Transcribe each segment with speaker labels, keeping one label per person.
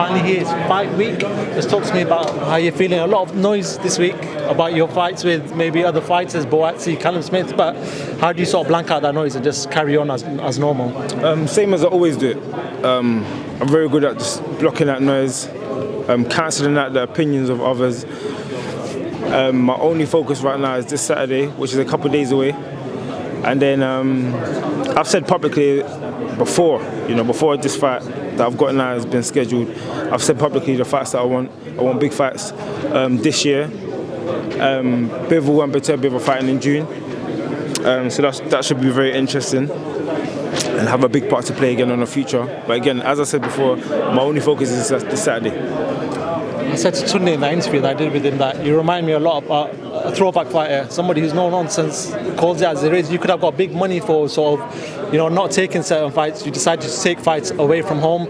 Speaker 1: finally here. It's fight week. Just talk to me about how you're feeling. A lot of noise this week about your fights with maybe other fighters, Buatsi, Callum Smith, but how do you sort of blank out that noise and just carry on as normal?
Speaker 2: Same as I always do. I'm very good at just blocking that noise, cancelling out the opinions of others. My only focus right now is this Saturday, which is a couple of days away. And then I've said publicly before this fight that I've got now has been scheduled, I've said publicly the fights that I want big fights this year. Bivol and Beterbiev are fighting in June, so that should be very interesting and have a big part to play again on the future. But again, as I said before, my only focus is this Saturday.
Speaker 1: I said to Tunde in that interview that I did with him that you remind me a lot about a throwback fighter, somebody who's no nonsense, calls it as it is. You could have got big money for sort of, not taking certain fights. You decided to take fights away from home.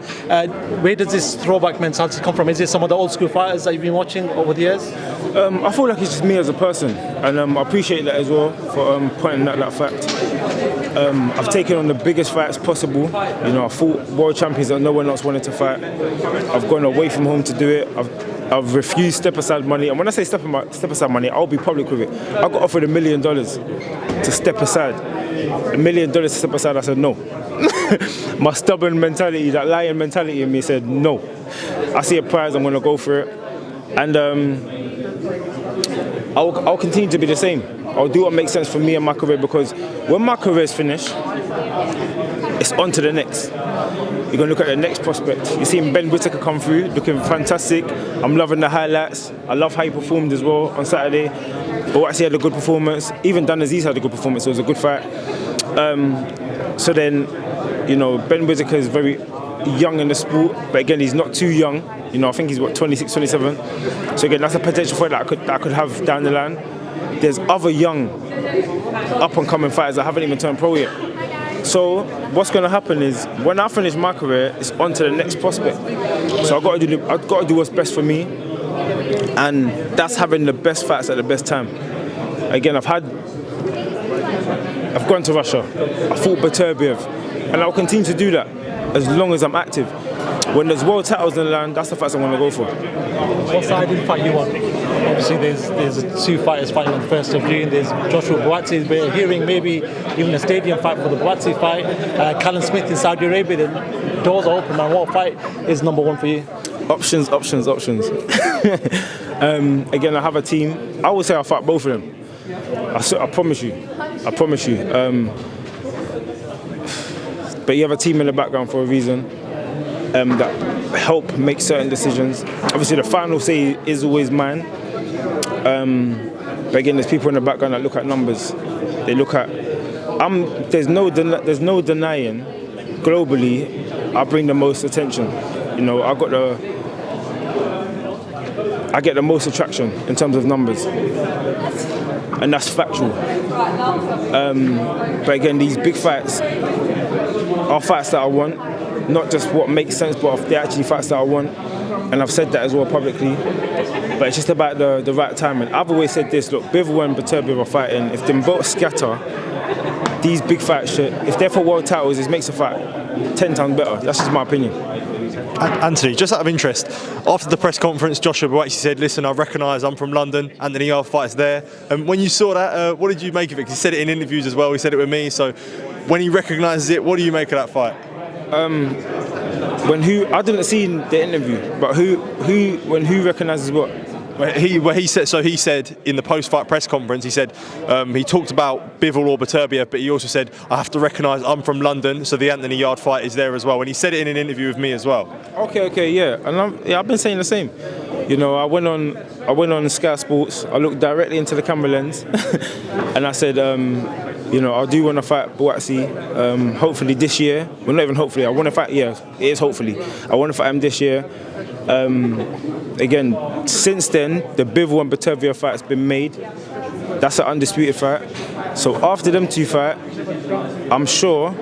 Speaker 1: Where does this throwback mentality come from? Is it some of the old school fighters that you've been watching over the years?
Speaker 2: I feel like it's just me as a person, and I appreciate that as well for pointing out that fact. I've taken on the biggest fights possible. I fought world champions that no one else wanted to fight. I've gone away from home to do it. I've refused step aside money, and when I say step aside money, I'll be public with it. I got offered $1 million to step aside. $1 million to step aside, I said no. My stubborn mentality, that lion mentality in me said no. I see a prize, I'm going to go for it, and I'll continue to be the same. I'll do what makes sense for me and my career, because when my career is finished, it's on to the next. You're going to look at the next prospect. You're seeing Ben Whittaker come through, looking fantastic. I'm loving the highlights. I love how he performed as well on Saturday. Buatsi had a good performance. Even Azeez had a good performance. It was a good fight. So then, Ben Whittaker is very young in the sport, but again, he's not too young. I think he's 26, 27. So again, that's a potential fight that I could have down the line. There's other young, up-and-coming fighters that haven't even turned pro yet. So what's going to happen is when I finish my career, it's on to the next prospect. So I've got to do what's best for me, and that's having the best fights at the best time. Again, I've gone to Russia. I fought Beterbiev, and I'll continue to do that as long as I'm active. When there's world titles in the land, that's the fights I'm going to go for.
Speaker 1: What side did fight you on? Obviously, there's two fighters fighting on the 1st of June. There's Joshua Buatsi. We're hearing maybe even a stadium fight for the Buatsi fight. Callum Smith in Saudi Arabia. The doors are open, man. What fight is number one for you?
Speaker 2: Options. Again, I have a team. I would say I'll fight both of them. I promise you. But you have a team in the background for a reason. That help make certain decisions. Obviously, the final say is always mine. But again, there's people in the background that look at numbers. They look at. There's no denying. Globally, I bring the most attention. I get the most attraction in terms of numbers, and that's factual. But again, these big fights are fights that I want. Not just what makes sense, but they're actually fights that I want. And I've said that as well publicly. But it's just about the right timing. I've always said this, look, Bivol and Beterbiev are fighting. If them both scatter, these big fights, if they're for world titles, it makes a fight 10 times better. That's just my opinion.
Speaker 3: Anthony, just out of interest, after the press conference, Joshua Buatsi said, listen, I recognise I'm from London, Anthony Yarde fights there. And when you saw that, what did you make of it? Because he said it in interviews as well, he said it with me. So when he recognises it, what do you make of that fight?
Speaker 2: I didn't see the interview, but who recognises what?
Speaker 3: He said in the post-fight press conference, he said he talked about Bivol or Beterbiev, but he also said I have to recognise I'm from London, so the Anthony Yarde fight is there as well. And he said it in an interview with me as well.
Speaker 2: Okay, yeah, and I've been saying the same. I went on Sky Sports. I looked directly into the camera lens, and I said, I do want to fight Buatsi. Hopefully this year. Well, not even hopefully. I want to fight. Yeah, it is hopefully. I want to fight him this year. Again, since then, the Bivol and Beterbiev fight's been made. That's an undisputed fight. So after them two fight, I'm sure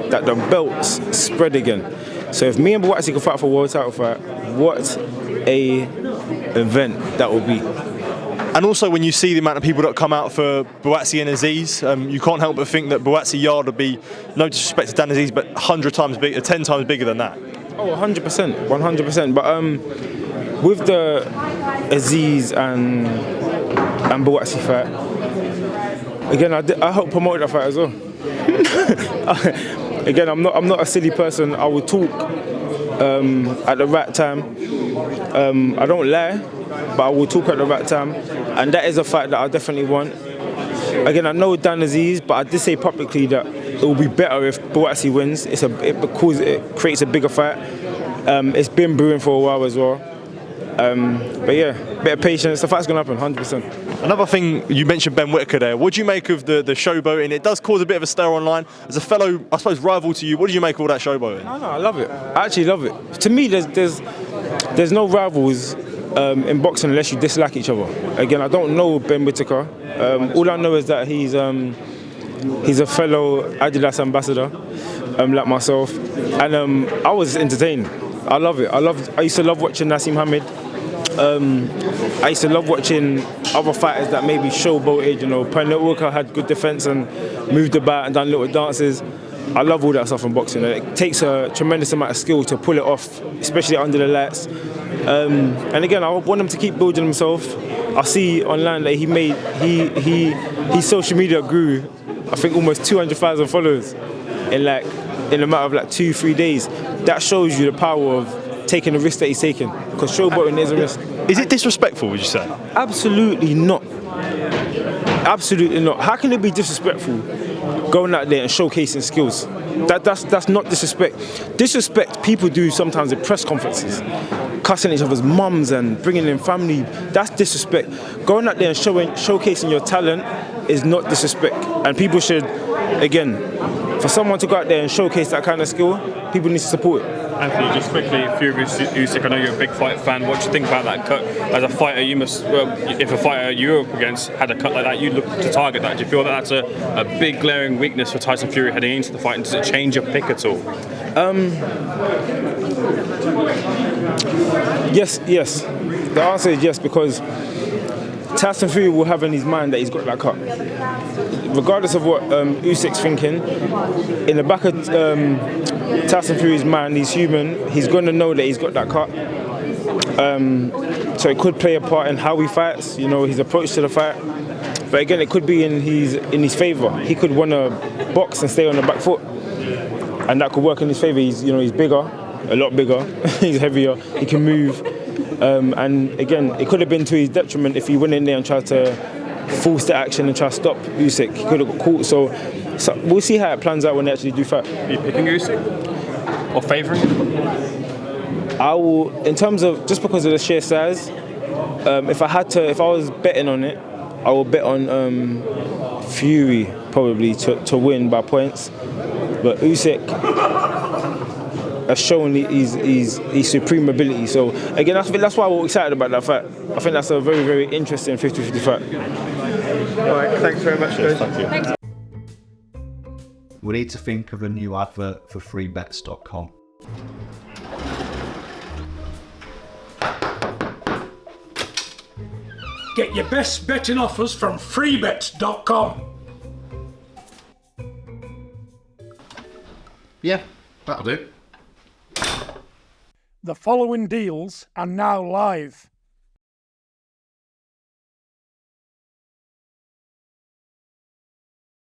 Speaker 2: that the belts spread again. So if me and Buatsi can fight for a world title fight, what a event that will be.
Speaker 3: And also when you see the amount of people that come out for Buatsi and Azeez, you can't help but think that Buatsi Yarde would be, no disrespect to Azeez, but 100 times bigger, 10 times bigger than that.
Speaker 2: Oh, 100%, 100%. But with the Azeez and Buatsi fight, again, I helped promote that fight as well. Again, I'm not a silly person. I will talk at the right time. I don't lie, but I will talk at the right time, and that is a fight that I definitely want. Again, I know Dan Azeez, but I did say publicly that it will be better if Buatsi wins. Because it creates a bigger fight. It's been brewing for a while as well. But yeah, bit of patience. The fight's gonna happen, 100%.
Speaker 3: Another thing, you mentioned Ben Whittaker there. What do you make of the showboating? It does cause a bit of a stir online. As a fellow, I suppose, rival to you, what do you make of all that showboating?
Speaker 2: No, I love it. I actually love it. To me, there's no rivals in boxing unless you dislike each other. Again, I don't know Ben Whittaker. All I know is that he's a fellow Adidas ambassador, like myself, and I was entertained. I love it. I used to love watching Naseem Hamed. I used to love watching other fighters that maybe showboated. Ben Whittaker had good defense and moved about and done little dances. I love all that stuff in boxing. It takes a tremendous amount of skill to pull it off, especially under the lights. And again, I want him to keep building himself. I see online that his social media grew, I think, almost 200,000 followers in a matter of 2-3 days. That shows you the power of taking the risk that he's taking, because showboating is a risk.
Speaker 3: Is it disrespectful, would you say?
Speaker 2: Absolutely not. Absolutely not. How can it be disrespectful going out there and showcasing skills? That's not disrespect. Disrespect people do sometimes at press conferences, cussing each other's mums and bringing in family. That's disrespect. Going out there and showcasing your talent is not disrespect. And people should, again, for someone to go out there and showcase that kind of skill, people need to support it.
Speaker 4: Anthony, just quickly, Usyk, I know you're a big fight fan. What do you think about that cut? As a fighter, you must, if a fighter you're up against had a cut like that, you'd look to target that. Do you feel that that's a big glaring weakness for Tyson Fury heading into the fight? And does it change your pick at all?
Speaker 2: Yes. The answer is yes, because Tyson Fury will have in his mind that he's got that cut. Regardless of what Usyk's thinking, in the back of Tyson Fury's mind, he's human, he's going to know that he's got that cut. So it could play a part in how he fights, his approach to the fight. But again, it could be in his favour. He could want to box and stay on the back foot, and that could work in his favour. He's bigger, a lot bigger, he's heavier, he can move. And again, it could have been to his detriment if he went in there and tried to force the action and try to stop Usyk. He could have got caught. So we'll see how it plans out when they actually do fight.
Speaker 4: Are you picking Usyk or favouring him?
Speaker 2: I will, in terms of just because of the sheer size. If I was betting on it, I will bet on Fury probably to win by points. But Usyk has shown his supreme ability. So again, that's why we're excited about that fight. I think that's a very, very interesting 50-50 fight.
Speaker 4: All right, thanks very much, guys.
Speaker 3: Thank you.
Speaker 4: Thanks.
Speaker 5: We need to think of a new advert for freebets.com.
Speaker 6: Get your best betting offers from freebets.com.
Speaker 7: Yeah, that'll do.
Speaker 6: The following deals are now live.